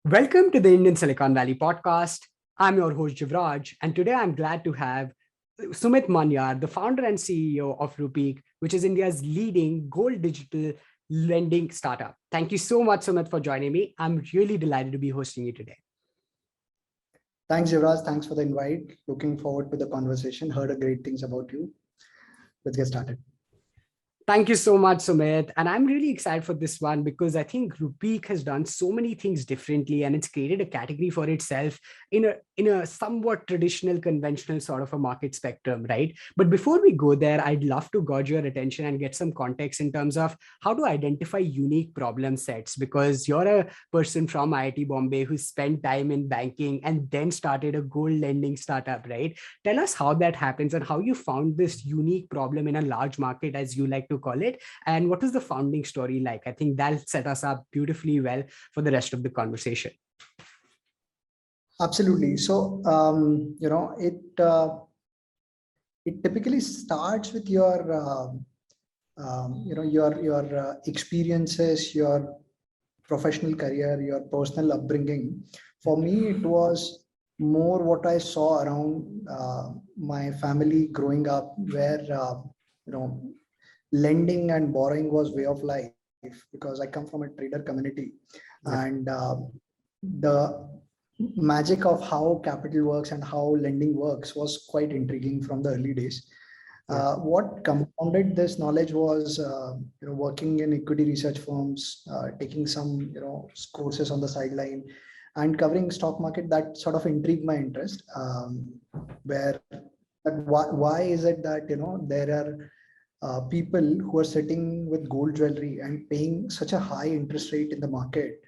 Welcome to the Indian Silicon Valley podcast. I'm your host, Jivraj, and today I'm glad to have Sumit Manyar, the founder and CEO of Rupeek, which is India's leading gold digital lending startup. Thank you so much, Sumit, for joining me. I'm really delighted to be hosting you today. Thanks, Yuvraj. Thanks for the invite. Looking forward to the conversation. Heard a great things about you. Let's get started. Thank you so much, Sumit. And I'm really excited for this one because I think Rupeek has done so many things differently and it's created a category for itself in a somewhat traditional, conventional sort of a market spectrum, right? But before we go there, I'd love to gauge your attention and get some context in terms of how to identify unique problem sets, because you're a person from IIT Bombay who spent time in banking and then started a gold lending startup, right? Tell us how that happens and how you found this unique problem in a large market, as you like to call it, and what is the founding story like? I think that'll set us up beautifully well for the rest of the conversation. Absolutely. So, it typically starts with your experiences, your professional career, your personal upbringing. For me, it was more what I saw around my family growing up, where you know lending and borrowing was way of life, because I come from a trader community, Yeah. and the magic of how capital works and how lending works was quite intriguing from the early days. Yeah. What compounded this knowledge was working in equity research firms, taking some courses on the sideline, and covering stock market. That sort of intrigued my interest. Where that why is it that there are people who are sitting with gold jewelry and paying such a high interest rate in the market.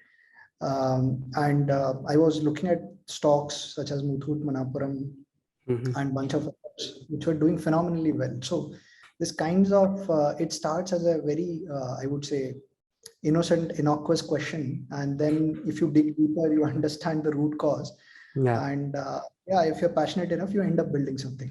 And I was looking at stocks such as Muthoot Manappuram Mhm. and bunch of others which were doing phenomenally well. So this kinds of it starts as a very I would say innocent, innocuous question, and then if you dig deeper, you understand the root cause, Yeah. and yeah, if you're passionate enough, you end up building something.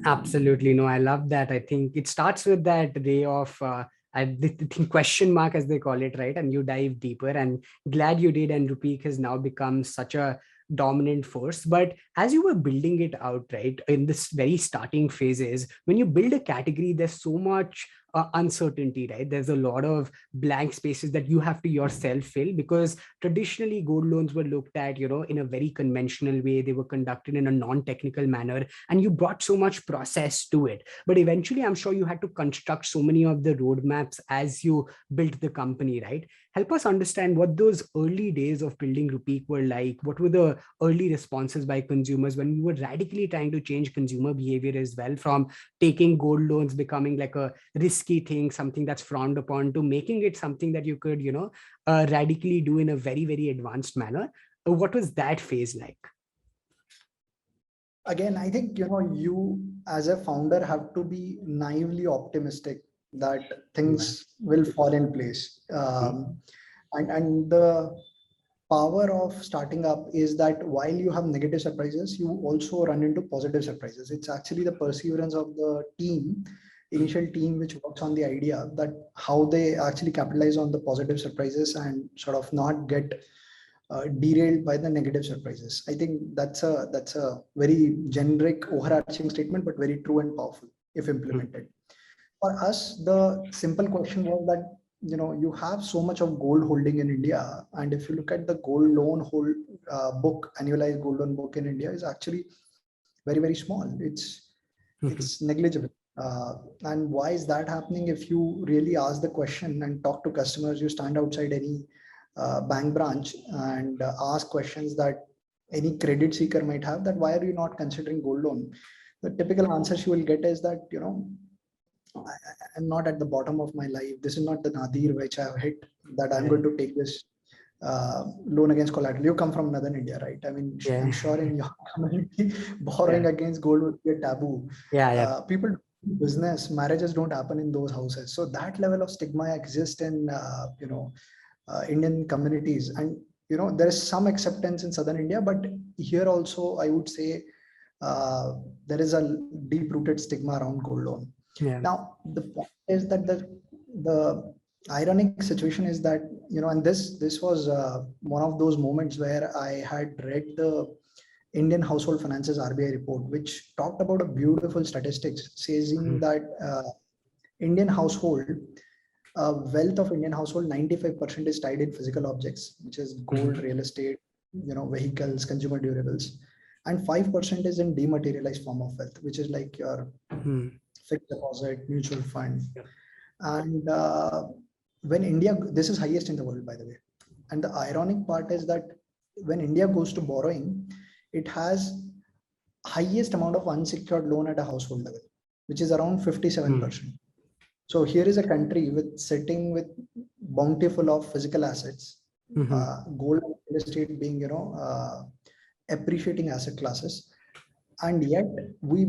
Absolutely. No, I love that. I think it starts with that way of the thing question mark, as they call it, right? And you dive deeper, and glad you did. And Rupeek has now become such a dominant force. But as you were building it out, right, in this very starting phases, when you build a category, there's so much uncertainty, right? There's a lot of blank spaces that you have to yourself fill, because traditionally gold loans were looked at, in a very conventional way. They were conducted in a non-technical manner, and you brought so much process to it. But eventually, I'm sure you had to construct so many of the roadmaps as you built the company, right? Help us understand what those early days of building Rupeek were like. What were the early responses by consumers when you were radically trying to change consumer behavior as well, from taking gold loans becoming like a risky thing, something that's frowned upon, to making it something that you could, radically do in a very, very advanced manner? What was that phase like? Again, I think you as a founder have to be naively optimistic that Yeah. things will fall in place. And the power of starting up is that while you have negative surprises, you also run into positive surprises. It's actually the perseverance of the team, initial team, which works on the idea, that how they actually capitalize on the positive surprises and sort of not get derailed by the negative surprises. I think that's a very generic, overarching statement, but very true and powerful if implemented. For us, the simple question was that you have so much of gold holding in India, and if you look at the gold loan hold book, annualized gold loan book in India is actually very, very small. It's negligible. And why is that happening? If you really ask the question and talk to customers, you stand outside any bank branch and ask questions that any credit seeker might have, that why are you not considering gold loan? The typical answers you will get is that I'm not at the bottom of my life. This is not the nadir which I have hit that I'm Yeah. going to take this loan against collateral. You come from Northern India, right? I mean, I'm Yeah. sure in your community, Yeah. borrowing against gold would be a taboo. Yeah. Yeah. People do business, marriages don't happen in those houses. So that level of stigma exists in Indian communities, and there is some acceptance in Southern India, but here also I would say there is a deep-rooted stigma around gold loan. Yeah. Now, the point is that the ironic situation is that, and this was one of those moments where I had read the Indian Household Finances RBI report, which talked about a beautiful statistics saying Mhm. that Indian household, wealth of Indian household, 95% is tied in physical objects, which is gold, Mhm. real estate, vehicles, consumer durables, and 5% is in dematerialized form of wealth, which is like your Mhm. fixed deposit, mutual fund. Yeah. And when India, this is highest in the world, by the way. And the ironic part is that when India goes to borrowing, it has highest amount of unsecured loan at a household level, which is around 57%. So here is a country with sitting with bountiful of physical assets, Mhm. gold and real estate being, appreciating asset classes, and yet we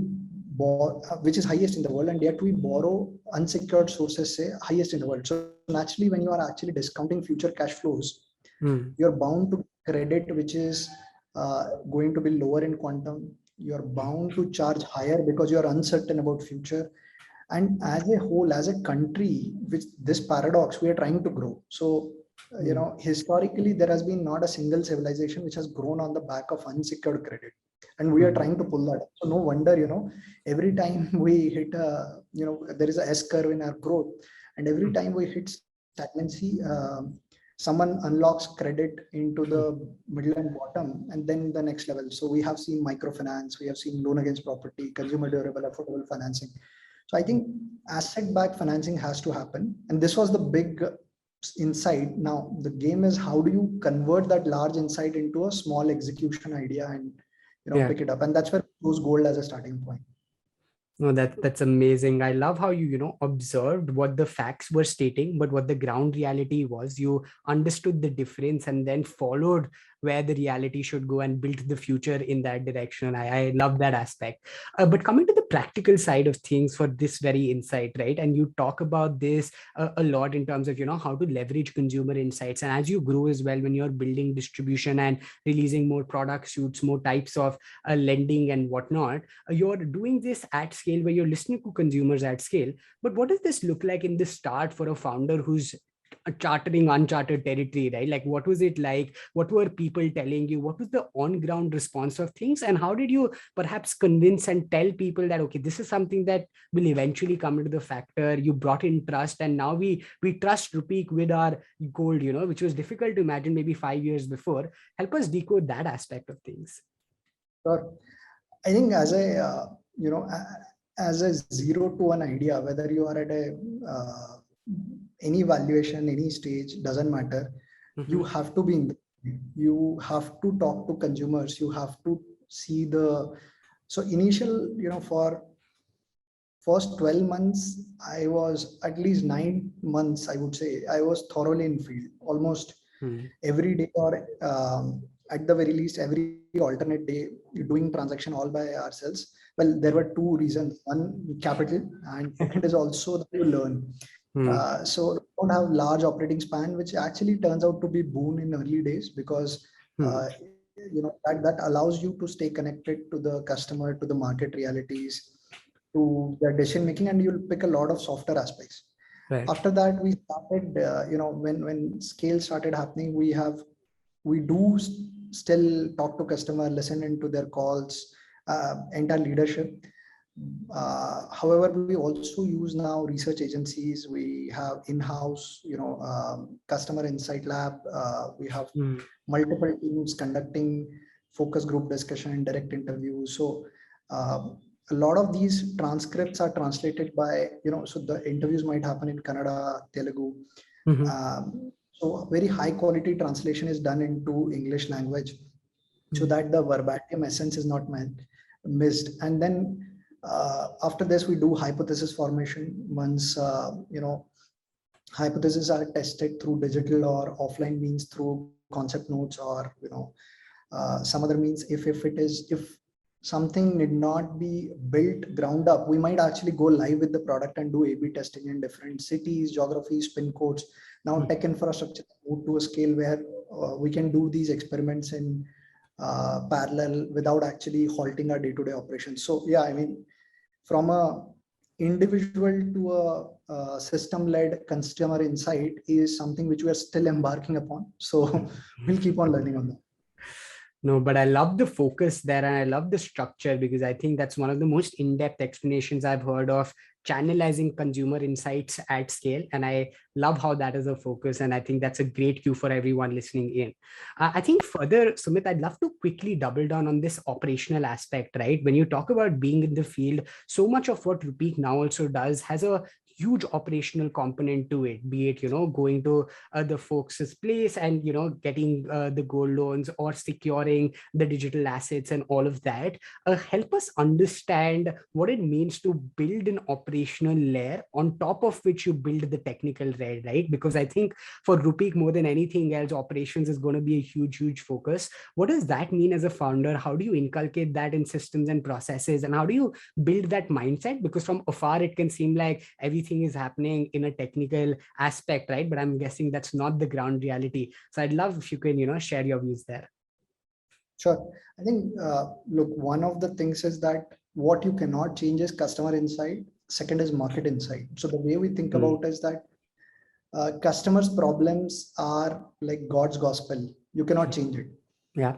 borrow, which is highest in the world, and yet we borrow unsecured sources, say highest in the world. So naturally, when you are actually discounting future cash flows, Mhm. you're bound to credit, which is going to be lower in quantum. You're bound to charge higher because you're uncertain about future. And as a whole, as a country, which this paradox, we are trying to grow. So Mhm. historically there has been not a single civilization which has grown on the back of unsecured credit, and we are Mhm. trying to pull that up. So no wonder, every time we hit a, there is a S curve in our growth, and every Mhm. time we hit stagnancy, someone unlocks credit into the middle and bottom, and then the next level. So we have seen microfinance, we have seen loan against property, consumer durable, affordable financing. So I think asset-backed financing has to happen, and this was the big insight. Now the game is, how do you convert that large insight into a small execution idea and Yeah. pick it up, and that's where we use gold as a starting point. No, that's amazing. I love how you observed what the facts were stating, but what the ground reality was. You understood the difference and then followed where the reality should go and built the future in that direction. I love that aspect. But coming to the practical side of things for this very insight, right? And you talk about this a lot in terms of how to leverage consumer insights. And as you grow as well, when you're building distribution and releasing more product suits, more types of lending and whatnot, you're doing this at scale where you're listening to consumers at scale. But what does this look like in the start for a founder who's chartering uncharted territory, right? Like, what was it like? What were people telling you? What was the on ground response of things? And how did you perhaps convince and tell people that, okay, this is something that will eventually come into the factor? You brought in trust, and now we trust Rupeek with our gold, which was difficult to imagine maybe 5 years before. Help us decode that aspect of things. Sure. I think as a as a zero to one idea, whether you are at a any valuation, any stage, doesn't matter. You Mhm. have to be in the, you have to talk to consumers. You have to see the, so initial, for first 12 months, I was at least 9 months, I would say, I was thoroughly in field, almost Mhm. every day, or at the very least every alternate day, doing transaction all by ourselves. Well, there were two reasons: one, capital, and second is also that you learn. Mhm. So don't have large operating span, which actually turns out to be boon in early days, because Mhm. that allows you to stay connected to the customer, to the market realities, to their decision making, and you'll pick a lot of softer aspects. Right. After that, we started, when scale started happening, we do still talk to customer, listen into their calls, entire leadership. However, we also use now research agencies. We have in-house, customer insight lab. We have Mhm. multiple teams conducting focus group discussion and direct interviews. So a lot of these transcripts are translated by, so the interviews might happen in Kannada, Telugu. Mhm. So very high quality translation is done into English language, so Mhm. that the verbatim essence is not missed. And then after this, we do hypothesis formation. Once hypotheses are tested through digital or offline means, through concept notes, or some other means. If something need not be built ground up, we might actually go live with the product and do A/B testing in different cities, geographies, pin codes. Now Mhm. tech infrastructure moved to a scale where we can do these experiments in parallel without actually halting our day-to-day operations. So yeah, I mean, from a individual to a system-led customer insight is something which we are still embarking upon. So we'll keep on learning on that. No, but I love the focus there and I love the structure, because I think that's one of the most in-depth explanations I've heard of channelizing consumer insights at scale. And I love how that is a focus. And I think that's a great cue for everyone listening in. I think further, Sumit, I'd love to quickly double down on this operational aspect, right? When you talk about being in the field, so much of what Rupeek now also does has a huge operational component to it, be it, going to the folks' place and, getting the gold loans or securing the digital assets and all of that. Help us understand what it means to build an operational layer on top of which you build the technical layer, right? Because I think for Rupeek, more than anything else, operations is going to be a huge, huge focus. What does that mean as a founder? How do you inculcate that in systems and processes? And how do you build that mindset? Because from afar, it can seem like everything is happening in a technical aspect, right? But I'm guessing that's not the ground reality. So I'd love if you can, share your views there. Sure. I think, look, one of the things is that what you cannot change is customer insight. Second is market insight. So the way we think about is that customers' problems are like God's gospel. You cannot change it. Yeah.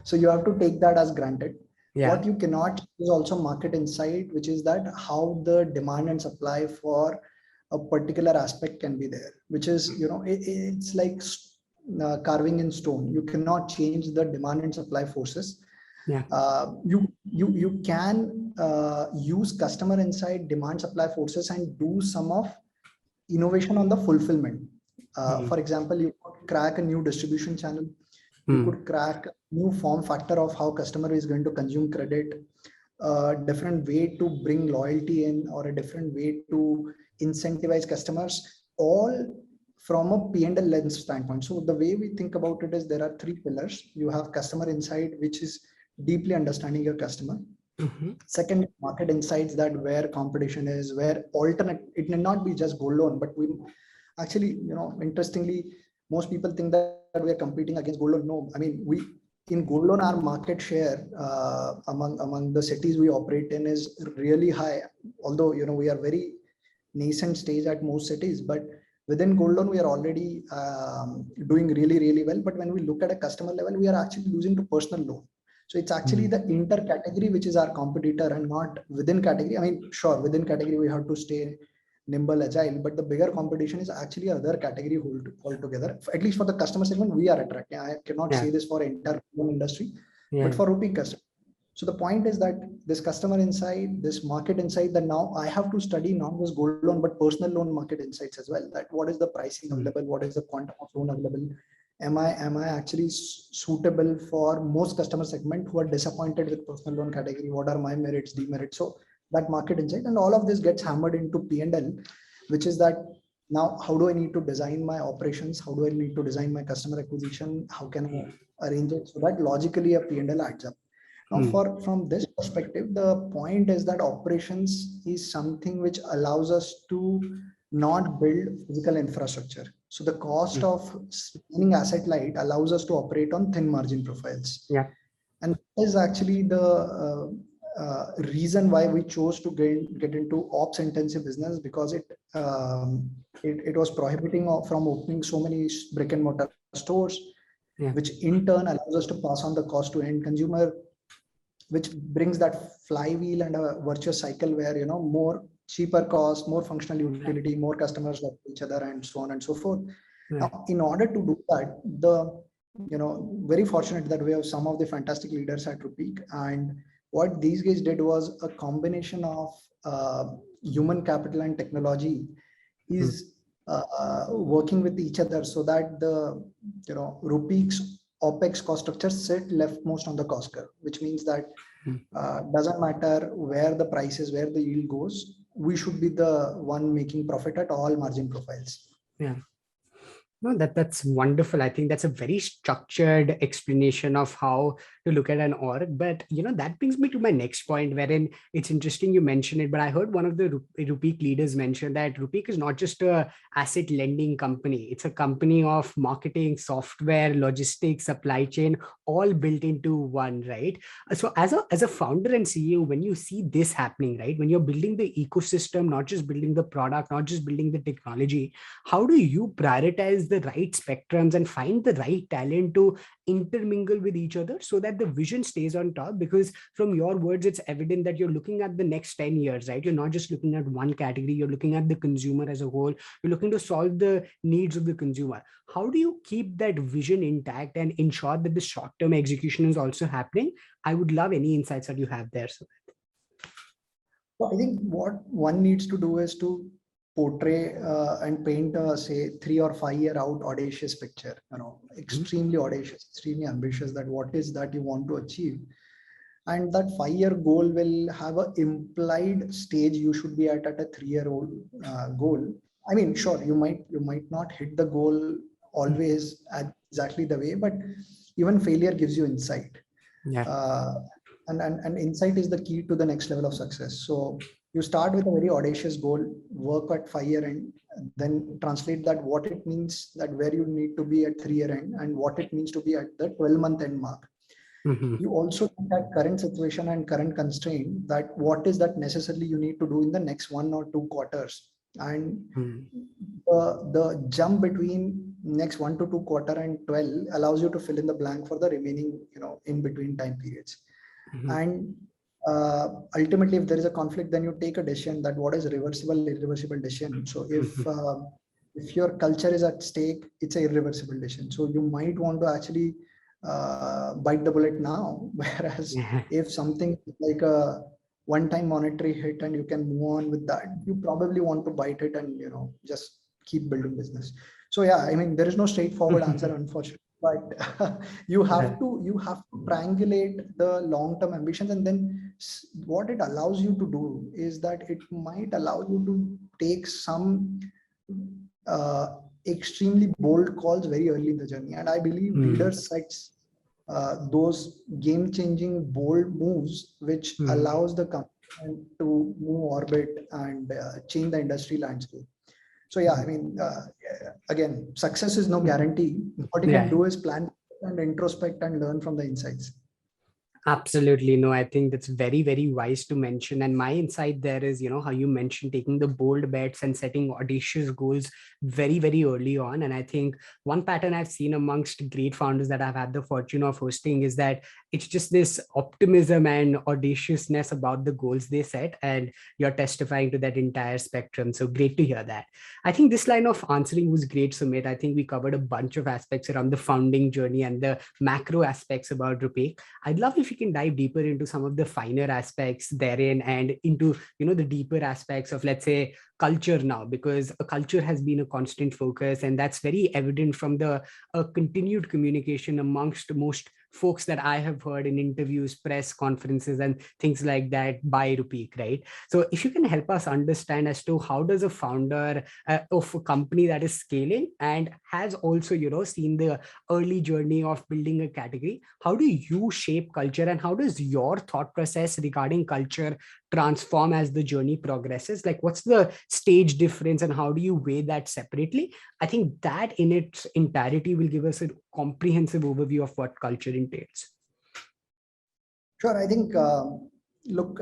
So you have to take that as granted. Yeah. What you cannot is also market insight, which is that how the demand and supply for a particular aspect can be there, which is, it's like carving in stone. You cannot change the demand and supply forces. Yeah. You can use customer insight, demand supply forces, and do some of innovation on the fulfillment. For example, you could crack a new distribution channel. You could crack a new form factor of how customer is going to consume credit, a different way to bring loyalty in, or a different way to incentivize customers, all from a P&L lens standpoint. So the way we think about it is there are three pillars. You have customer insight, which is deeply understanding your customer. Second, market insights, that where competition is, where alternate, it may not be just gold loan, but we actually, interestingly, most people think that we are competing against gold loan. No, I mean, in gold loan, our market share among the cities we operate in is really high. Although, we are very nascent stage at most cities, but within gold loan, we are already doing really, really well. But when we look at a customer level, we are actually losing to personal loan. So it's actually the inter category, which is our competitor, and not within category. I mean, sure, within category, we have to stay nimble, agile, but the bigger competition is actually other category altogether. At least for the customer segment, we are attracting. I cannot say this for entire industry, but for Rupeek customer. So the point is that this customer insight, this market insight, that now I have to study not just gold loan, but personal loan market insights as well. That what is the pricing available? What is the quantum of loan available? Am I actually suitable for most customer segment who are disappointed with personal loan category? What are my merits, demerits? So that market insight, and all of this gets hammered into P&L, which is that now how do I need to design my operations? How do I need to design my customer acquisition? How can I arrange it so that logically a P&L adds up? Now, from this perspective, the point is that operations is something which allows us to not build physical infrastructure. So the cost of being asset light allows us to operate on thin margin profiles. Yeah. And that is actually the reason why we chose to get into ops intensive business, because it was prohibiting from opening so many brick and mortar stores, which in turn allows us to pass on the cost to end consumer, which brings that flywheel and a virtuous cycle where, more cheaper cost, more functional utility, more customers love each other, and so on and so forth. Now, in order to do that, very fortunate that we have some of the fantastic leaders at Rupeek, and what these guys did was a combination of human capital and technology is working with each other, so that the Rupeek's OPEX cost structure sit leftmost on the cost curve, which means that doesn't matter where the price is, where the yield goes, we should be the one making profit at all margin profiles. Yeah. No, that's wonderful. I think that's a very structured explanation of how to look at an org. But that brings me to my next point, wherein it's interesting you mentioned it. But I heard one of the Rupeek leaders mention that Rupeek is not just a asset lending company; it's a company of marketing, software, logistics, supply chain, all built into one, right? So as a founder and CEO, when you see this happening, right, when you're building the ecosystem, not just building the product, not just building the technology, how do you prioritize the right spectrums and find the right talent to intermingle with each other so that the vision stays on top? Because from your words, it's evident that you're looking at the next 10 years, right? You're not just looking at one category, you're looking at the consumer as a whole. You're looking to solve the needs of the consumer. How do you keep that vision intact and ensure that the short-term execution is also happening? I would love any insights that you have there. So So I think what one needs to do is to portray and paint a, say, 3 or 5 year out audacious picture, extremely audacious, extremely ambitious, that what is that you want to achieve. And that 5 year goal will have a implied stage you should be at a 3 year old goal. I mean, sure, you might not hit the goal always at exactly the way, but even failure gives you insight. yeah. uh, and insight is the key to the next level of success. So you start with a very audacious goal, work at 5 year end, then translate that what it means, that where you need to be at 3 year end, and what it means to be at the 12-month end mark. Mhm. You also look at current situation and current constraint, that what is that necessarily you need to do in the next 1 or 2 quarters. And Mhm. the jump between next 1 to 2 quarter and 12 allows you to fill in the blank for the remaining, in between time periods. Mhm. And ultimately, if there is a conflict, then you take a decision, that what is reversible, irreversible decision. So if your culture is at stake, it's a irreversible decision. So you might want to actually bite the bullet now. Whereas Yeah. if something like a one-time monetary hit and you can move on with that, you probably want to bite it and just keep building business. So yeah, I mean, there is no straightforward answer, unfortunately, but you have to triangulate the long-term ambitions. And then what it allows you to do is that it might allow you to take some uh, extremely bold calls very early in the journey. And I believe leaders sets those game-changing bold moves, which allows the company to move orbit and change the industry landscape. So yeah, I mean, again, success is no guarantee. What you can Yeah. do is plan and introspect and learn from the insights. Absolutely. No, I think that's very, very wise to mention. And my insight there is, how you mentioned taking the bold bets and setting audacious goals very, very early on. And I think one pattern I've seen amongst great founders that I've had the fortune of hosting is that it's just this optimism and audaciousness about the goals they set. And you're testifying to that entire spectrum. So great to hear that. I think this line of answering was great, Sumit. I think we covered a bunch of aspects around the founding journey and the macro aspects about Rupeek. I'd love if you can dive deeper into some of the finer aspects therein and into, the deeper aspects of, let's say, culture now, because a culture has been a constant focus. And that's very evident from the continued communication amongst most folks that I have heard in interviews, press conferences, and things like that by Rupeek, right? So if you can help us understand as to how does a founder of a company that is scaling and has also, seen the early journey of building a category, how do you shape culture and how does your thought process regarding culture transform as the journey progresses? Like, what's the stage difference and how do you weigh that separately? I think that in its entirety will give us a comprehensive overview of what culture entails. Sure, I think, look,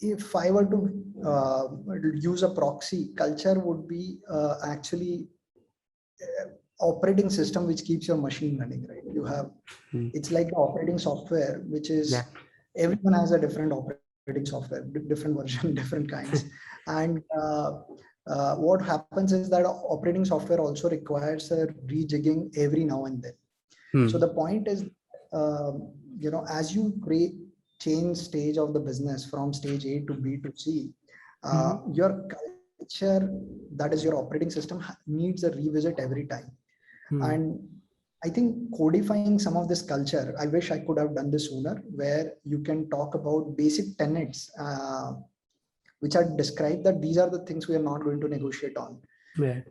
if I were to use a proxy, culture would be actually operating system which keeps your machine running, right? You have, it's like the operating software, which Yeah. is, everyone has a different operating software, different version, different kinds. And what happens is that operating software also requires a rejigging every now and then. So the point is, as you change stage of the business from stage A to B to C, your culture, that is your operating system, needs a revisit every time. And I think codifying some of this culture, I wish I could have done this sooner, where you can talk about basic tenets, which are described, that these are the things we are not going to negotiate on. Right.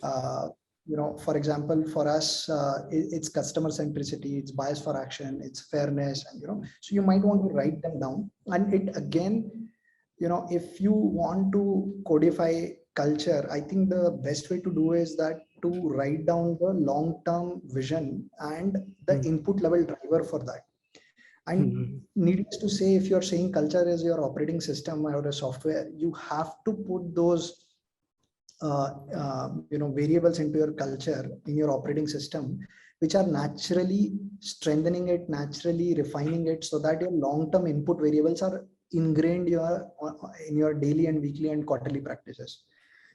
For example, for us, it's customer centricity, it's bias for action, it's fairness, and so you might want to write them down. And it again, if you want to codify culture, I think the best way to do is that to write down the long-term vision and the input level driver for that. And needless to say, if you're saying culture is your operating system or a software, you have to put those variables into your culture in your operating system, which are naturally strengthening it, naturally refining it, so that your long-term input variables are ingrained in your daily and weekly and quarterly practices.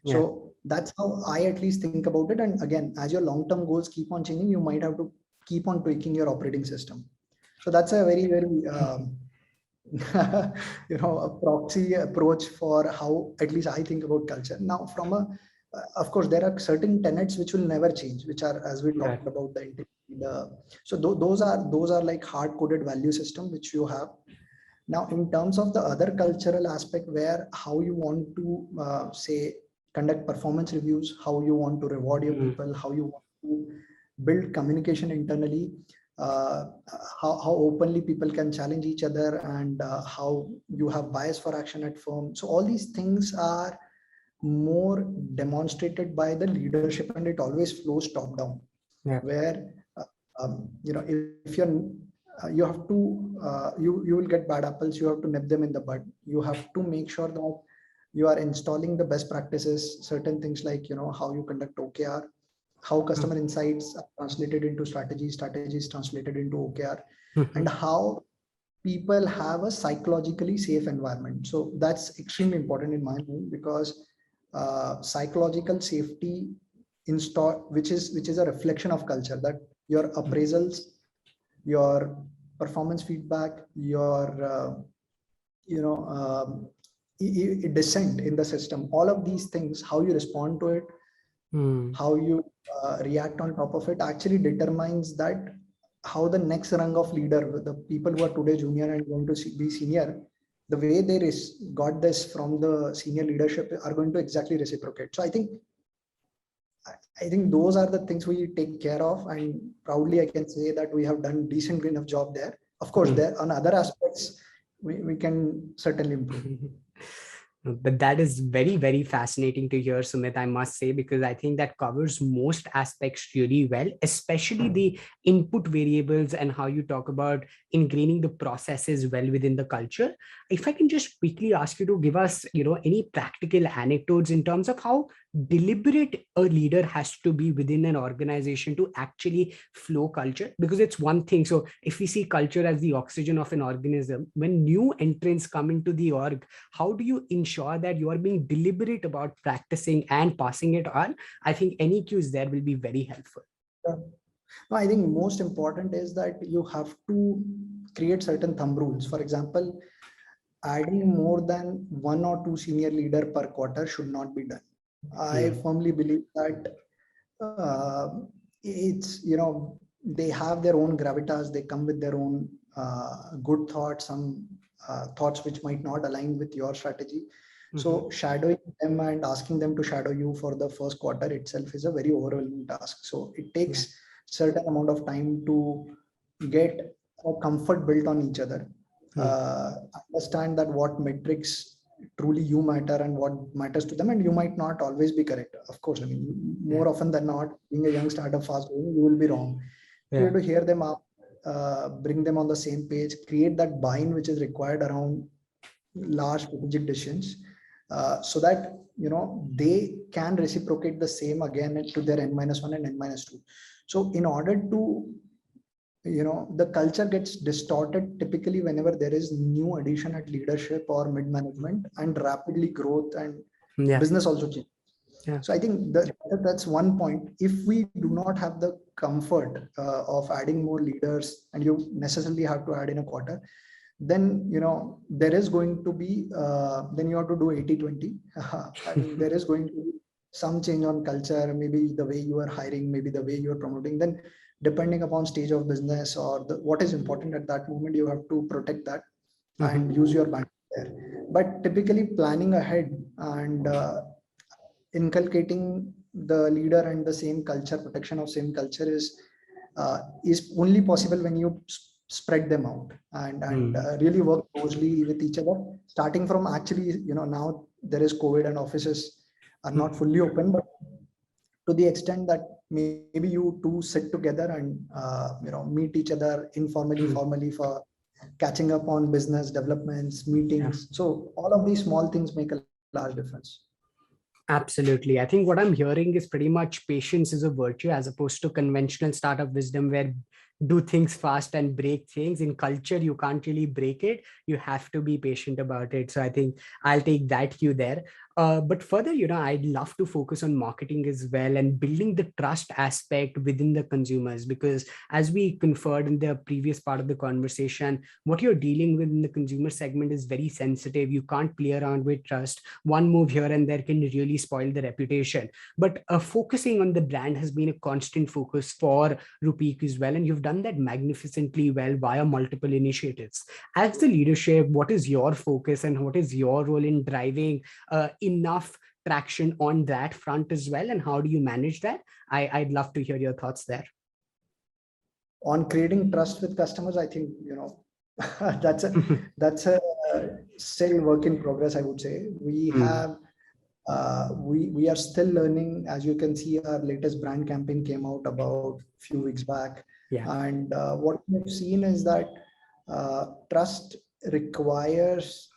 So that's how I at least think about it. And again, as your long-term goals keep on changing, you might have to keep on tweaking your operating system. So that's a very, very a proxy approach for how at least I think about culture. Now, of course, there are certain tenets which will never change, which are, as we talked about, those are like hard-coded value system which you have. Now, in terms of the other cultural aspect, where how you want to say conduct performance reviews, how you want to reward your people, how you want to build communication internally, how openly people can challenge each other, and how you have bias for action at firm. So all these things are more demonstrated by the leadership, and it always flows top down. Where if you have to you will get bad apples, you have to nip them in the bud. You have to make sure that you are installing the best practices, certain things like how you conduct OKR, how customer insights are translated into strategies translated into OKR, and how people have a psychologically safe environment. So that's extremely important in my mind, because psychological safety which is a reflection of culture, that your appraisals, your performance feedback, your dissent in the system, all of these things, how you respond to it, how you react on top of it, actually determines that how the next rung of leader, the people who are today junior and going to be senior, the way they got this from the senior leadership are going to exactly reciprocate. So I think those are the things we take care of, and proudly I can say that we have done decent enough job there. Of course, there on other aspects we can certainly improve. But that is very, very fascinating to hear, Sumit, I must say, because I think that covers most aspects really well, especially the input variables and how you talk about ingraining the processes well within the culture. If I can just quickly ask you to give us, any practical anecdotes in terms of how deliberate a leader has to be within an organization to actually flow culture, because it's one thing. So if we see culture as the oxygen of an organism, when new entrants come into the org, how do you ensure that you are being deliberate about practicing and passing it on? I think any cues there will be very helpful. No, I think most important is that you have to create certain thumb rules. For example, adding more than 1 or 2 senior leader per quarter should not be done. I firmly believe that it's, they have their own gravitas, they come with their own good thoughts, some thoughts which might not align with your strategy. So shadowing them and asking them to shadow you for the first quarter itself is a very overwhelming task. So it takes certain amount of time to get a comfort built on each other. Understand that what metrics truly you matter and what matters to them, and you might not always be correct. Of course, I mean, more often than not, being a young startup fast growing, you will be wrong. You have to hear them out, bring them on the same page, create that buy-in which is required around large strategic decisions, so that they can reciprocate the same again to their N-1 and N-2. So in order to the culture gets distorted typically whenever there is new addition at leadership or mid management, and rapidly growth and business also changes. So I think that's one point. If we do not have the comfort of adding more leaders, and you necessarily have to add in a quarter, then there is going to be then you have to do 80-20. And there is going to be some change on culture, maybe the way you are hiring, maybe the way you are promoting. Then depending upon stage of business or what is important at that moment, you have to protect that and use your bandwidth there. But typically planning ahead and inculcating the leader and the same culture, protection of same culture is only possible when you spread them out and really work closely with each other, starting from actually, now there is COVID and offices are not fully open, but to the extent that maybe you two sit together and meet each other informally, formally, for catching up on business developments, meetings. So all of these small things make a large difference. Absolutely. I think what I'm hearing is pretty much patience is a virtue as opposed to conventional startup wisdom where do things fast and break things. In culture, you can't really break it. You have to be patient about it. So I think I'll take that cue there. But further, I'd love to focus on marketing as well and building the trust aspect within the consumers, because as we conferred in the previous part of the conversation, what you're dealing with in the consumer segment is very sensitive. You can't play around with trust. One move here and there can really spoil the reputation. But focusing on the brand has been a constant focus for Rupeek as well. And you've done that magnificently well via multiple initiatives. As the leadership, what is your focus and what is your role in driving enough traction on that front as well, and how do you manage that? I'd love to hear your thoughts there. On creating trust with customers, I think that's a still work in progress. I would say we have we are still learning. As you can see, our latest brand campaign came out about a few weeks back, and what we've seen is that trust requires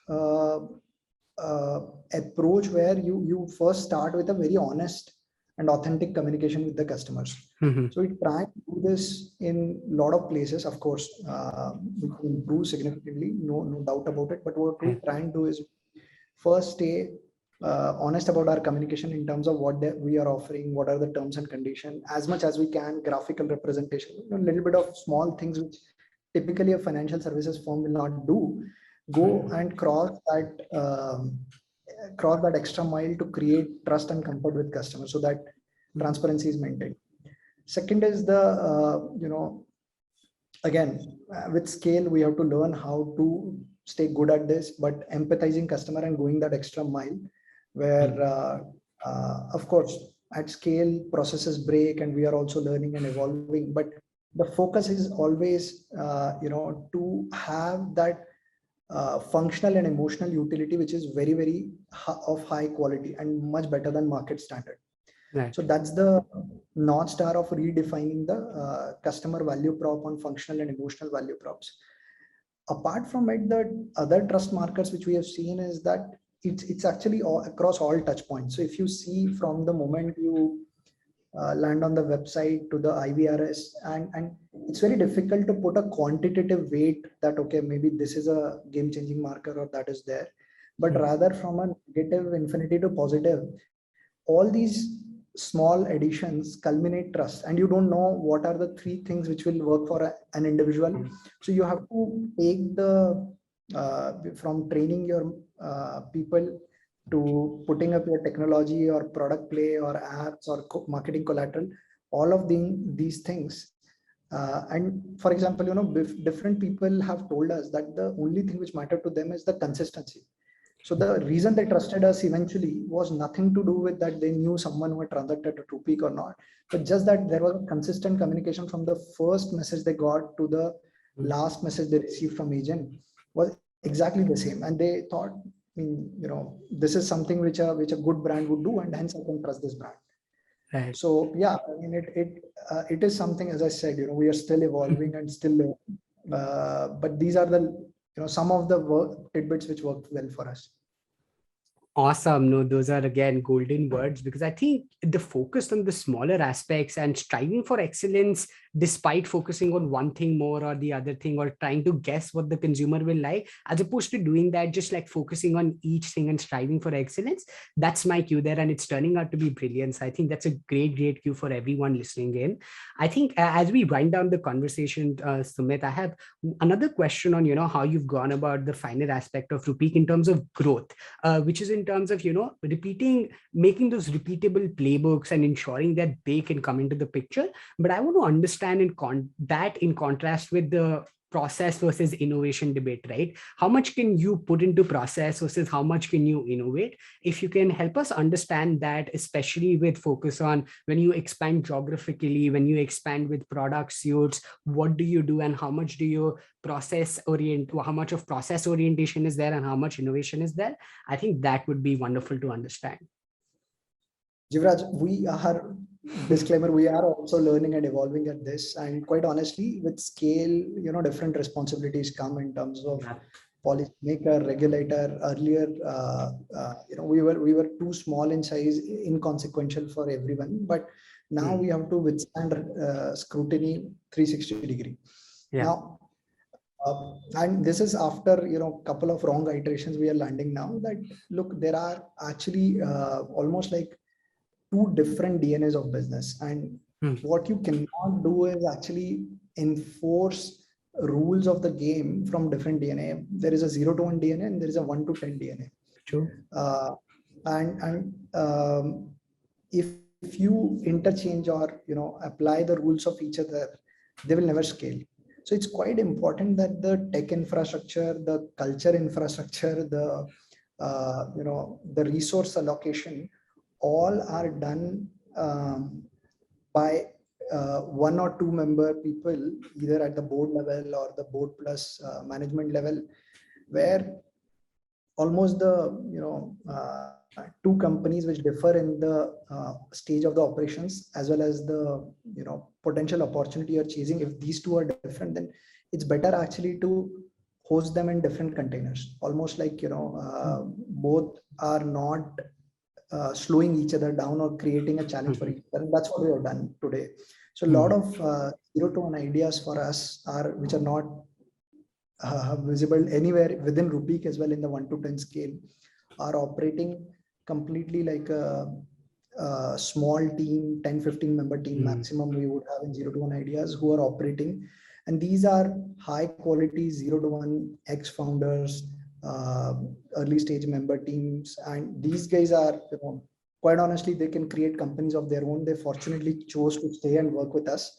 approach where you first start with a very honest and authentic communication with the customers. So we try to do this in a lot of places. Of course, we can improve significantly, no doubt about it. But what we try and do is first stay honest about our communication in terms of what we are offering, what are the terms and conditions, as much as we can, graphical representation, a little bit of small things which typically a financial services firm will not do. Go and cross that extra mile to create trust and comfort with customers, so that transparency is maintained. Second is again, with scale, we have to learn how to stay good at this, but empathizing customer and going that extra mile where, of course, at scale, processes break and we are also learning and evolving. But the focus is always, to have that functional and emotional utility, which is very, very of high quality and much better than market standard. Right. So that's the North Star of redefining the customer value prop on functional and emotional value props. Apart from it, the other trust markers which we have seen is that it's actually across all touch points. So if you see from the moment you land on the website to the IVRS, and it's very difficult to put a quantitative weight that, okay, maybe this is a game-changing marker or that is there, but rather from a negative infinity to positive, all these small additions culminate trust, and you don't know what are the three things which will work for an individual. So you have to take the from training your people to putting up your technology or product play or apps or marketing collateral, all of these things. And for example, different people have told us that the only thing which mattered to them is the consistency. So the reason they trusted us eventually was nothing to do with that they knew someone who had transacted at Rupeek or not, but just that there was a consistent communication from the first message they got to the last message they received from agent was exactly the same. And they thought, this is something which a good brand would do, and hence I can trust this brand. Right. So yeah, it is something, as I said, we are still evolving and still learning. But these are the some of the tidbits which worked well for us. Awesome. No, those are again golden words, because I think the focus on the smaller aspects and striving for excellence despite focusing on one thing more or the other thing, or trying to guess what the consumer will like, as opposed to doing that, just like focusing on each thing and striving for excellence. That's my cue there, and it's turning out to be brilliant. So I think that's a great cue for everyone listening in. I think as we wind down the conversation, Sumit, I have another question on, how you've gone about the finer aspect of Rupeek in terms of growth, which is in terms of, making those repeatable playbooks and ensuring that they can come into the picture. But I want to understand in contrast with the process versus innovation debate, right? How much can you put into process versus how much can you innovate? If you can help us understand that, especially with focus on when you expand geographically, when you expand with product suits, what do you do and how much do you how much of process orientation is there and how much innovation is there? I think that would be wonderful to understand. Jivraj, disclaimer, we are also learning and evolving at this. And quite honestly, with scale, different responsibilities come in terms of policymaker, regulator. Earlier, we were too small in size, inconsequential for everyone. But now we have to withstand scrutiny 360 degree. Now, and this is after couple of wrong iterations we are landing now that look, there are actually almost like two different DNAs of business, and what you cannot do is actually enforce rules of the game from different DNA. There is a 0 to 1 DNA and there is a 1 to 10 DNA. True. If you interchange or apply the rules of each other, they will never scale. So it's quite important that the tech infrastructure, the culture infrastructure, the resource allocation, all are done by 1 or 2 member people, either at the board level or the board plus management level, where almost the 2 companies which differ in the stage of the operations as well as the potential opportunity you're chasing. If these 2 are different, then it's better actually to host them in different containers, almost like both are not slowing each other down or creating a challenge for each other. And that's what we have done today. So a lot of 0 to 1 ideas for us which are not visible anywhere within Rupeek as well in the 1 to 10 scale, are operating completely like a small team, 10-15 member team maximum we would have in 0 to 1 ideas who are operating. And these are high quality 0 to 1 ex-founders, early stage member teams, and these guys are quite honestly, they can create companies of their own. They fortunately chose to stay and work with us,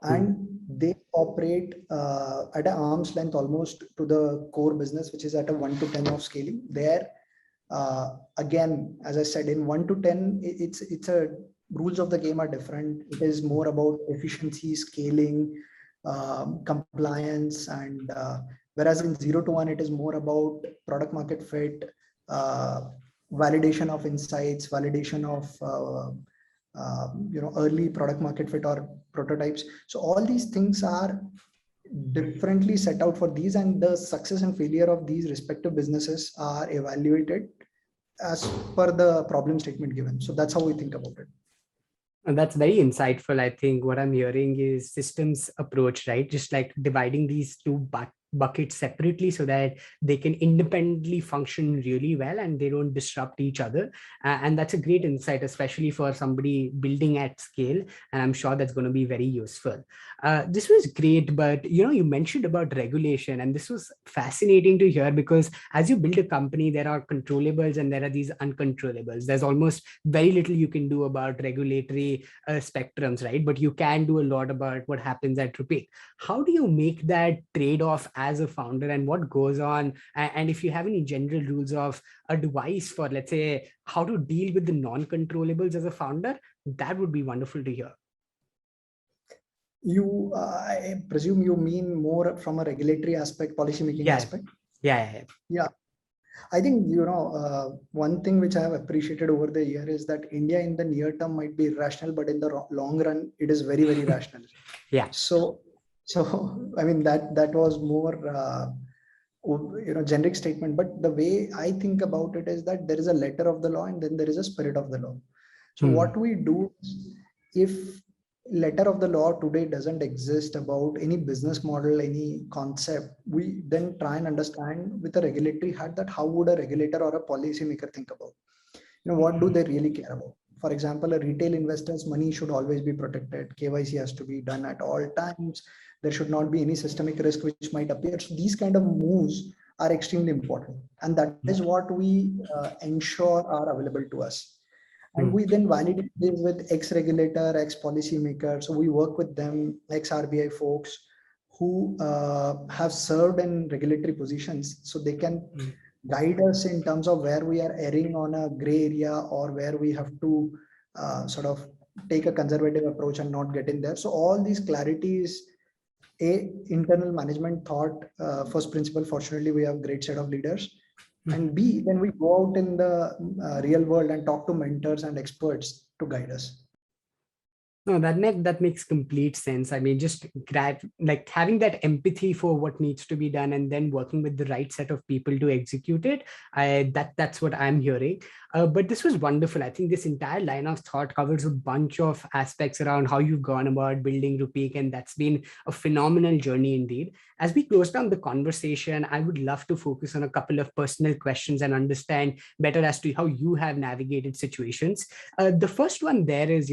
and they operate at an arm's length almost to the core business, which is at a 1 to 10 of scaling. There again, as I said, in 1 to 10 it's a rules of the game are different. It is more about efficiency, scaling, compliance, and whereas in 0 to 1, it is more about product market fit, validation of insights, validation of early product market fit or prototypes. So all these things are differently set out for these, and the success and failure of these respective businesses are evaluated as per the problem statement given. So that's how we think about it. And that's very insightful. I think what I'm hearing is systems approach, right? Just like dividing these 2 buckets separately so that they can independently function really well and they don't disrupt each other. And that's a great insight, especially for somebody building at scale. And I'm sure that's going to be very useful. This was great, but you mentioned about regulation, and this was fascinating to hear, because as you build a company, there are controllables and there are these uncontrollables. There's almost very little you can do about regulatory spectrums, right? But you can do a lot about what happens at Rupeek. How do you make that trade-off as a founder, and what goes on? And if you have any general rules of advice for, let's say, how to deal with the non-controllables as a founder, that would be wonderful to hear. I presume you mean more from a regulatory aspect, policy making aspect? Yeah. I think, one thing which I have appreciated over the year is that India in the near term might be irrational, but in the long run, it is very, very rational. Yeah. So I mean, that was more, generic statement, but the way I think about it is that there is a letter of the law and then there is a spirit of the law. So what we do, if letter of the law today doesn't exist about any business model, any concept, we then try and understand with a regulatory hat that how would a regulator or a policymaker think about, what do they really care about? For example, a retail investor's money should always be protected. KYC has to be done at all times. There should not be any systemic risk which might appear. So these kind of moves are extremely important. And that is what we ensure are available to us. And we then validate this with ex-regulator, ex-policymaker. So we work with them, ex-RBI folks who have served in regulatory positions, so they can guide us in terms of where we are erring on a gray area, or where we have to sort of take a conservative approach and not get in there. So all these clarities, A, internal management thought, first principle, fortunately we have great set of leaders, and B, then we go out in the real world and talk to mentors and experts to guide us. No, that makes complete sense. I mean, just like having that empathy for what needs to be done, and then working with the right set of people to execute it. That's what I'm hearing. But this was wonderful. I think this entire line of thought covers a bunch of aspects around how you've gone about building Rupeek, and that's been a phenomenal journey indeed. As we close down the conversation, I would love to focus on a couple of personal questions and understand better as to how you have navigated situations. The first one there is,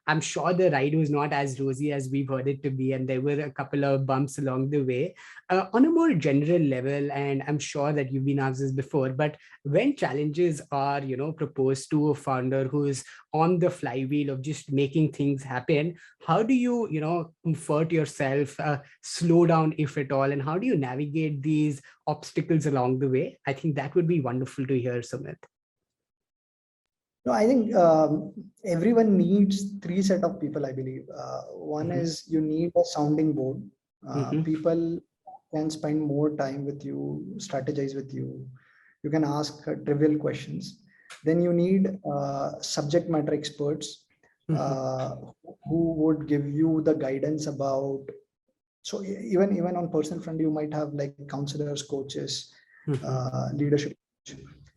I'm sure the ride was not as rosy as we've heard it to be, and there were a couple of bumps along the way. On a more general level, and I'm sure that you've been asked this before, but when challenges are, proposed to a founder who is on the flywheel of just making things happen, how do you, comfort yourself, slow down if at all, and how do you navigate these obstacles along the way? I think that would be wonderful to hear, Sumit. No, I think everyone needs three set of people, I believe. One is you need a sounding board. People can spend more time with you, strategize with you. You can ask trivial questions. Then you need subject matter experts who would give you the guidance about. So even on personal front, you might have like counselors, coaches, leadership.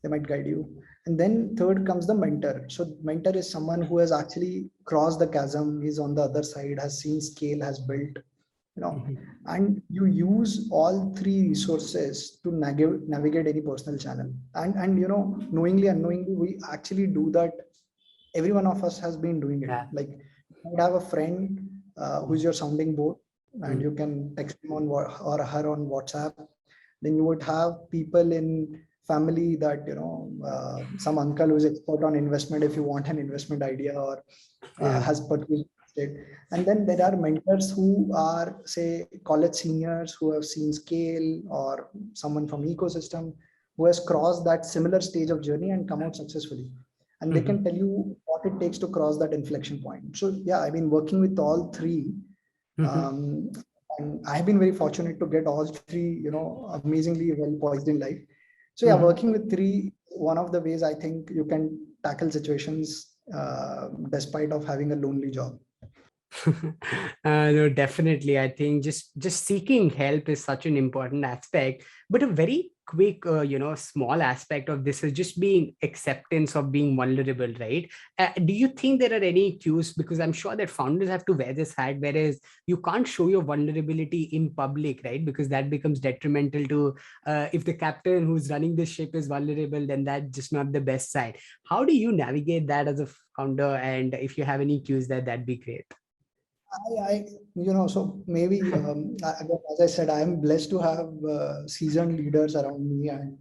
They might guide you. And then third comes the mentor. So mentor is someone who has actually crossed the chasm, is on the other side, has seen scale, has built, and you use all three resources to navigate any personal channel. And knowingly, unknowingly, we actually do that. Every one of us has been doing it. Yeah. Like you have a friend who's your sounding board, and you can text him on or her on WhatsApp. Then you would have people in family that some uncle who's expert on investment if you want an investment idea, or has purchased it. And then there are mentors who are, say, college seniors who have seen scale, or someone from ecosystem who has crossed that similar stage of journey and come out successfully, and they can tell you what it takes to cross that inflection point. So yeah, I've been working with all three, and I've been very fortunate to get all three amazingly well poised in life. So yeah, working with three, one of the ways I think you can tackle situations despite of having a lonely job. No, definitely. I think just seeking help is such an important aspect, but a very quick, small aspect of this is just being acceptance of being vulnerable, right? Do you think there are any cues? Because I'm sure that founders have to wear this hat, whereas you can't show your vulnerability in public, right? Because that becomes detrimental to, if the captain who's running the ship is vulnerable, then that's just not the best side. How do you navigate that as a founder? And if you have any cues, that'd be great. So maybe, as I said, I'm blessed to have seasoned leaders around me, and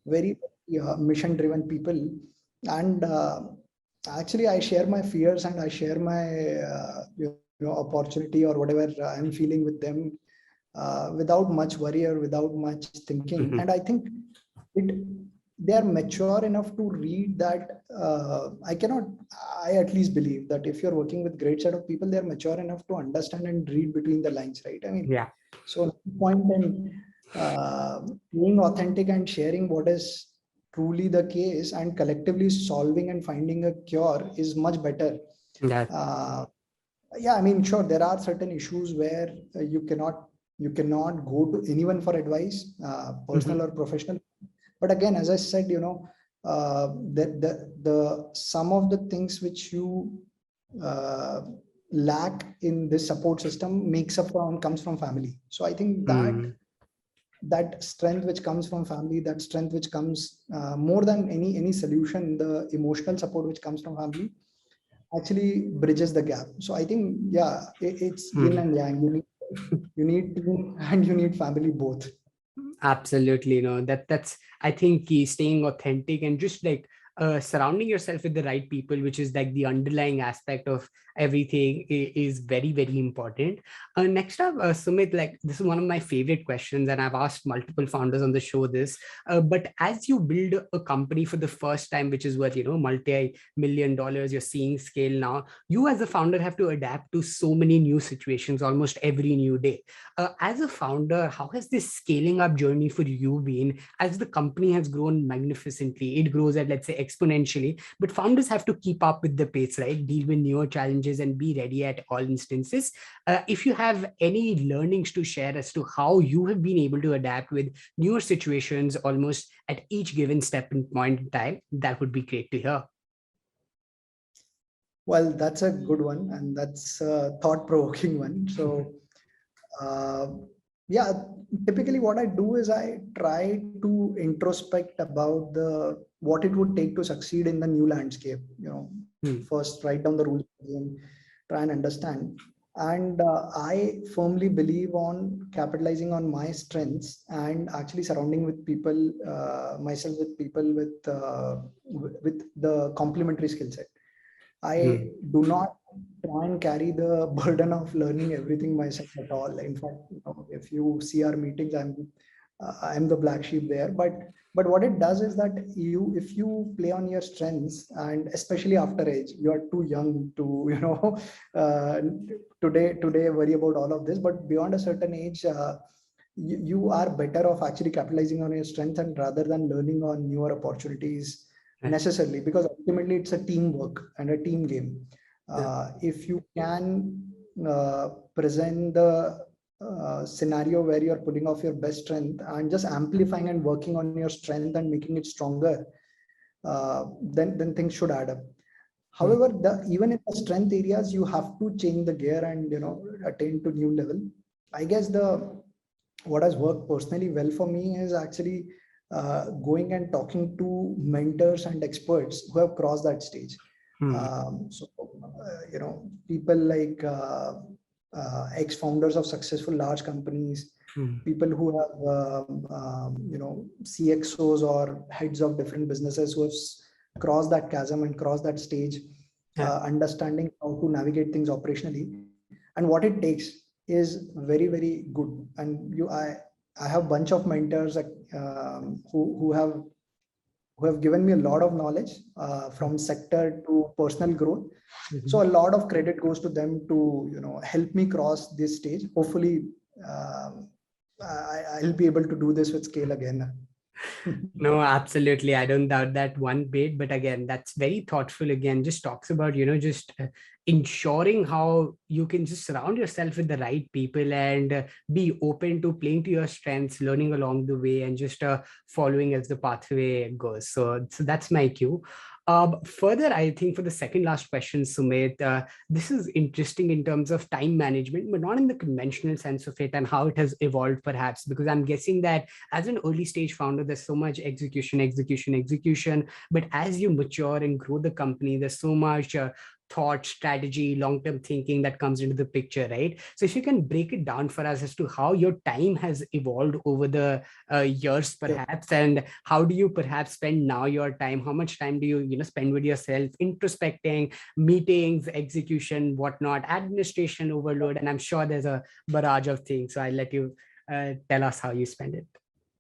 very mission driven people. And actually, I share my fears, and I share my, opportunity or whatever I'm feeling with them without much worry or without much thinking. And I think they are mature enough to read that. I at least believe that if you're working with great set of people, they're mature enough to understand and read between the lines, right? I mean, yeah. So no point in being authentic and sharing what is truly the case, and collectively solving and finding a cure is much better. Yeah, I mean, sure, there are certain issues where you cannot go to anyone for advice, personal or professional. But again, as I said, the some of the things which you lack in this support system comes from family. So I think that strength which comes from family, that strength which comes more than any solution, the emotional support which comes from family actually bridges the gap. So I think, yeah, it's yin and yang. You need team and you need family both. Absolutely. That's I think key, staying authentic and just like surrounding yourself with the right people, which is like the underlying aspect of everything is very, very important. Next up, Sumit, like this is one of my favorite questions, and I've asked multiple founders on the show this. But as you build a company for the first time, which is worth, multi-million dollars, you're seeing scale now. You as a founder have to adapt to so many new situations almost every new day. As a founder, how has this scaling up journey for you been? As the company has grown magnificently, it grows at, let's say, exponentially, but founders have to keep up with the pace, right? Deal with newer challenges and be ready at all instances. If you have any learnings to share as to how you have been able to adapt with newer situations almost at each given step and point in time, that would be great to hear. Well, that's a good one, and that's a thought-provoking one. So, yeah, typically what I do is I try to introspect about what it would take to succeed in the new landscape. First write down the rules and try and understand. And I firmly believe on capitalizing on my strengths and actually surrounding with people, myself with people with the complementary skill set. I do not try and carry the burden of learning everything myself at all. In fact, if you see our meetings, I'm the black sheep there. But what it does is that if you play on your strengths, and especially after age, you are too young to today worry about all of this. But beyond a certain age, you are better off actually capitalizing on your strength and rather than learning on newer opportunities necessarily, because ultimately it's a teamwork and a team game. If you can present the scenario where you're putting off your best strength and just amplifying and working on your strength and making it stronger, then things should add up. However, even in the strength areas, you have to change the gear and attain to new level. I guess what has worked personally well for me is actually going and talking to mentors and experts who have crossed that stage. People like ex-founders of successful large companies, people who have CXOs or heads of different businesses who have crossed that chasm and crossed that stage, understanding how to navigate things operationally and what it takes is very, very good. And I have a bunch of mentors who have given me a lot of knowledge from sector to personal growth. So a lot of credit goes to them to help me cross this stage. Hopefully, I'll be able to do this with scale again. No, absolutely. I don't doubt that one bit. But again, that's very thoughtful. Again, just talks about, just ensuring how you can just surround yourself with the right people and be open to playing to your strengths, learning along the way, and just following as the pathway goes. So that's my cue. Further, I think for the second last question, Sumit, this is interesting in terms of time management, but not in the conventional sense of it and how it has evolved, perhaps, because I'm guessing that as an early stage founder, there's so much execution. But as you mature and grow the company, there's so much thought, strategy, long-term thinking that comes into the picture, right? So if you can break it down for us as to how your time has evolved over the years, perhaps, and how do you perhaps spend now your time? How much time do you spend with yourself, introspecting, meetings, execution, whatnot, administration overload, and I'm sure there's a barrage of things. So I'll let you tell us how you spend it.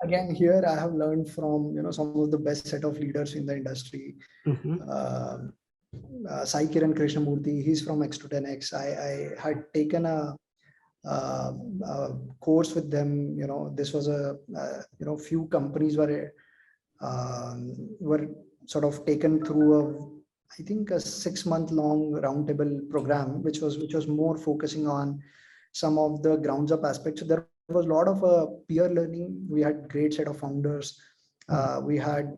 Again, here I have learned from some of the best set of leaders in the industry. Sai Kiran Krishnamurthy, he's from X210X. I had taken a course with them. This was a few companies were sort of taken through I think a 6-month long roundtable program, which was more focusing on some of the grounds up aspects. So there was a lot of peer learning. We had great set of founders. We had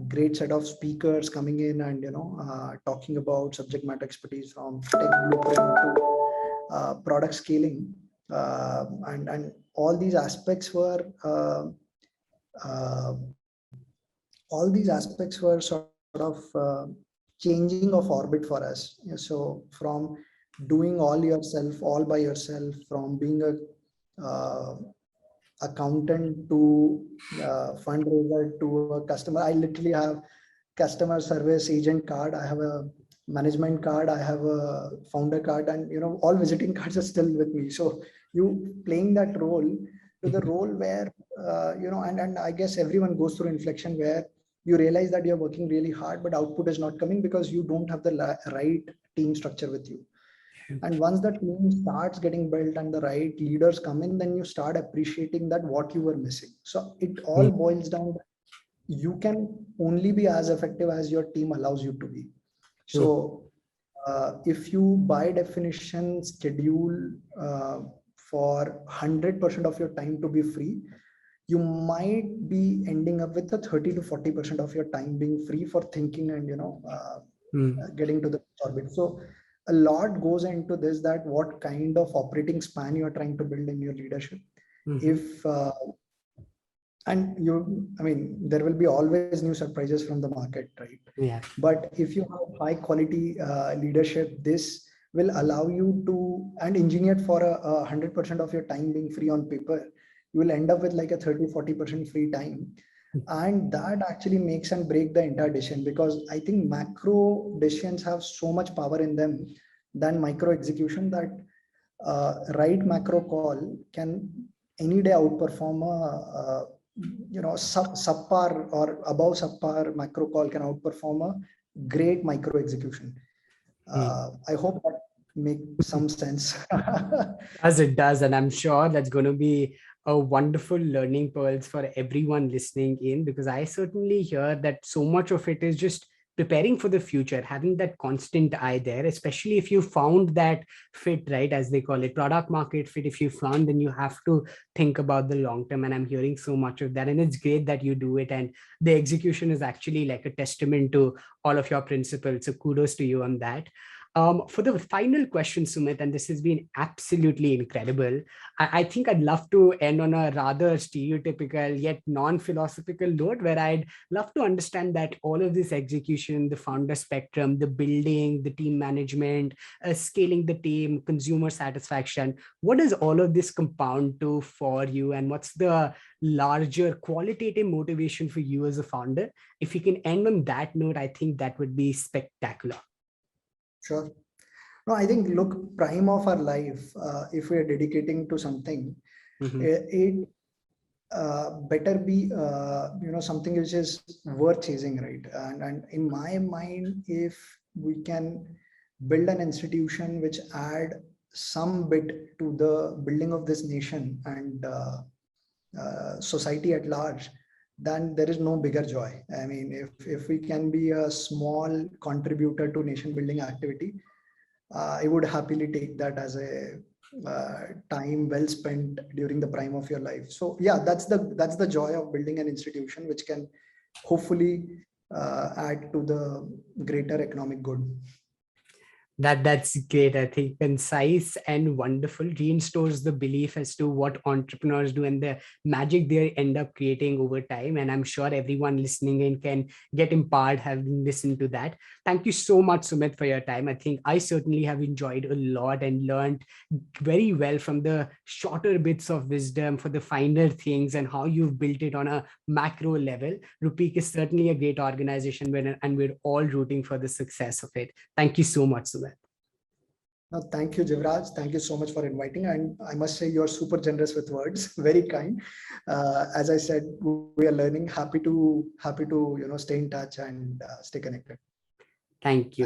great set of speakers coming in and talking about subject matter expertise from tech blueprint to product scaling, and all these aspects were sort of changing of orbit for us. So from doing all by yourself, from being a accountant to fundraiser to a customer. I literally have customer service agent card. I have a management card, I have a founder card, and all visiting cards are still with me. So you playing that role to the role where and I guess everyone goes through inflection where you realize that you're working really hard, but output is not coming because you don't have the right team structure with you. And once the team starts getting built and the right leaders come in, then you start appreciating that what you were missing. So it all boils down, you can only be as effective as your team allows you to be. So if you by definition schedule for 100% of your time to be free, you might be ending up with a 30 to 40% of your time being free for thinking and getting to the orbit. So a lot goes into this, that what kind of operating span you are trying to build in your leadership. If and there will be always new surprises from the market, right? Yeah. But if you have high quality leadership, this will allow you to, and engineered for 100% of your time being free on paper, you will end up with like a 30-40% free time. And that actually makes and break the entire decision, because I think macro decisions have so much power in them than micro execution, that right macro call can any day outperform a subpar or above subpar macro call can outperform a great micro execution. I hope that makes some sense. As it does, and I'm sure that's going to be a wonderful learning pearls for everyone listening in, because I certainly hear that so much of it is just preparing for the future, having that constant eye there, especially if you found that fit, right, as they call it, product market fit. If you found, then you have to think about the long term. And I'm hearing so much of that, and it's great that you do it, and the execution is actually like a testament to all of your principles. So kudos to you on that. For the final question, Sumit, and this has been absolutely incredible, I think I'd love to end on a rather stereotypical yet non-philosophical note, where I'd love to understand that all of this execution, the founder spectrum, the building, the team management, scaling the team, consumer satisfaction, what does all of this compound to for you? And what's the larger qualitative motivation for you as a founder? If you can end on that note, I think that would be spectacular. Sure. No, I think, look, prime of our life, if we are dedicating to something, it better be something which is worth chasing, right? And in my mind, if we can build an institution which add some bit to the building of this nation and society at large, then there is no bigger joy. I mean, if we can be a small contributor to nation building activity, I would happily take that as a time well spent during the prime of your life. So yeah, that's the joy of building an institution which can hopefully add to the greater economic good. That's great. I think concise and wonderful, reinstores the belief as to what entrepreneurs do and the magic they end up creating over time. And I'm sure everyone listening in can get empowered having listened to that. Thank you so much, Sumit, for your time. I think I certainly have enjoyed a lot and learned very well from the shorter bits of wisdom for the finer things and how you've built it on a macro level. Rupeek is certainly a great organization, and we're all rooting for the success of it. Thank you so much, Sumit. No, thank you, Jivraj. Thank you so much for inviting. And I must say, you're super generous with words, very kind. As I said, we are learning. Happy to stay in touch and stay connected. Thank you.